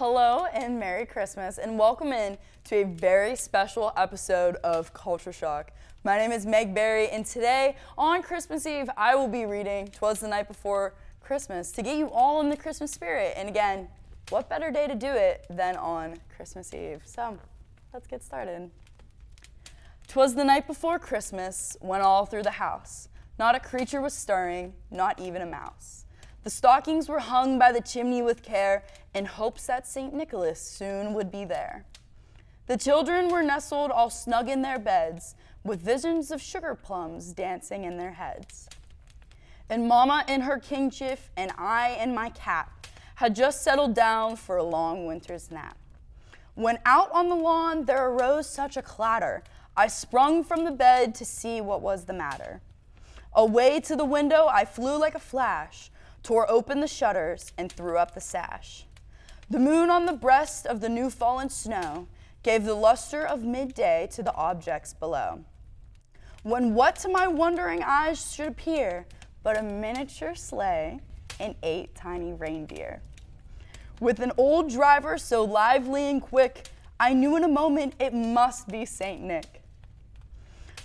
Hello and Merry Christmas, and welcome in to a very special episode of Culture Shock. My name is Meg Berry, and today on Christmas Eve I will be reading 'Twas the Night Before Christmas to get you all in the Christmas spirit. And again, what better day to do it than on Christmas Eve? So let's get started. 'Twas the night before Christmas, when all through the house not a creature was stirring, not even a mouse. The stockings were hung by the chimney with care, in hopes that St. Nicholas soon would be there. The children were nestled all snug in their beds, with visions of sugar plums dancing in their heads. And Mama in her kingship, and I in my cap, had just settled down for a long winter's nap. When out on the lawn there arose such a clatter, I sprung from the bed to see what was the matter. Away to the window I flew like a flash, tore open the shutters, and threw up the sash. The moon on the breast of the new-fallen snow gave the luster of midday to the objects below. When what to my wondering eyes should appear but a miniature sleigh and 8 tiny reindeer. With an old driver so lively and quick, I knew in a moment it must be St. Nick.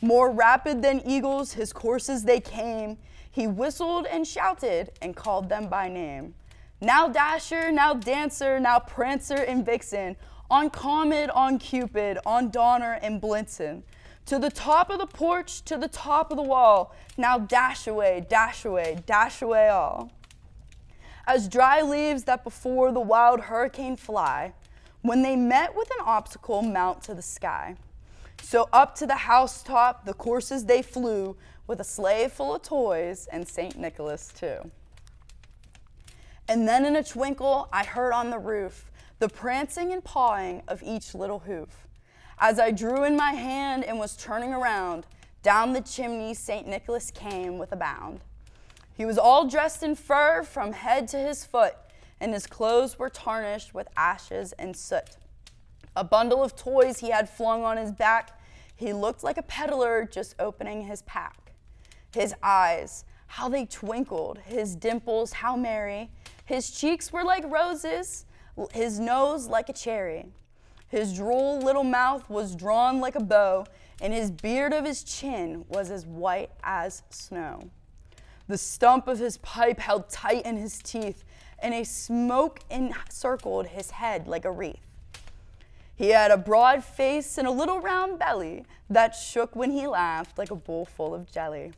More rapid than eagles his coursers they came. He whistled and shouted and called them by name. Now Dasher, now Dancer, now Prancer and Vixen, on Comet, on Cupid, on Donner and Blitzen. To the top of the porch, to the top of the wall, now dash away, dash away, dash away all. As dry leaves that before the wild hurricane fly, when they met with an obstacle mount to the sky. So up to the housetop the coursers they flew, with a sleigh full of toys and St. Nicholas too. And then in a twinkle I heard on the roof the prancing and pawing of each little hoof. As I drew in my hand and was turning around, down the chimney St. Nicholas came with a bound. He was all dressed in fur from head to his foot, and his clothes were tarnished with ashes and soot. A bundle of toys he had flung on his back. He looked like a peddler just opening his pack. His eyes, how they twinkled, his dimples, how merry. His cheeks were like roses, his nose like a cherry. His droll little mouth was drawn like a bow, and his beard of his chin was as white as snow. The stump of his pipe held tight in his teeth, and a smoke encircled his head like a wreath. He had a broad face and a little round belly that shook when he laughed like a bowl full of jelly.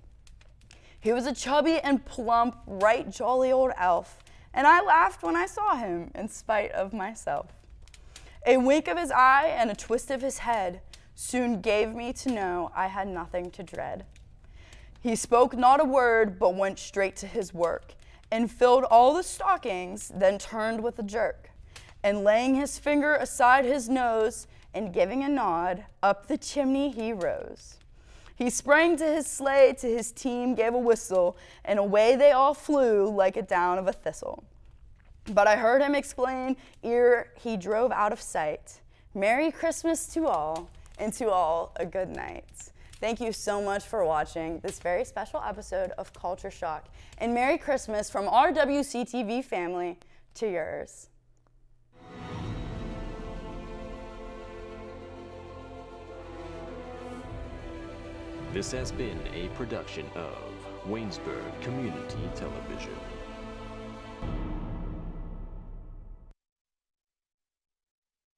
He was a chubby and plump, right jolly old elf, and I laughed when I saw him in spite of myself. A wink of his eye and a twist of his head soon gave me to know I had nothing to dread. He spoke not a word, but went straight to his work, and filled all the stockings, then turned with a jerk, and laying his finger aside his nose, and giving a nod, up the chimney he rose. He sprang to his sleigh, to his team gave a whistle, and away they all flew like a down of a thistle. But I heard him exclaim, ere he drove out of sight, "Merry Christmas to all, and to all a good night." Thank you so much for watching this very special episode of Culture Shock, and Merry Christmas from our WCTV family to yours. This has been a production of Waynesburg Community Television.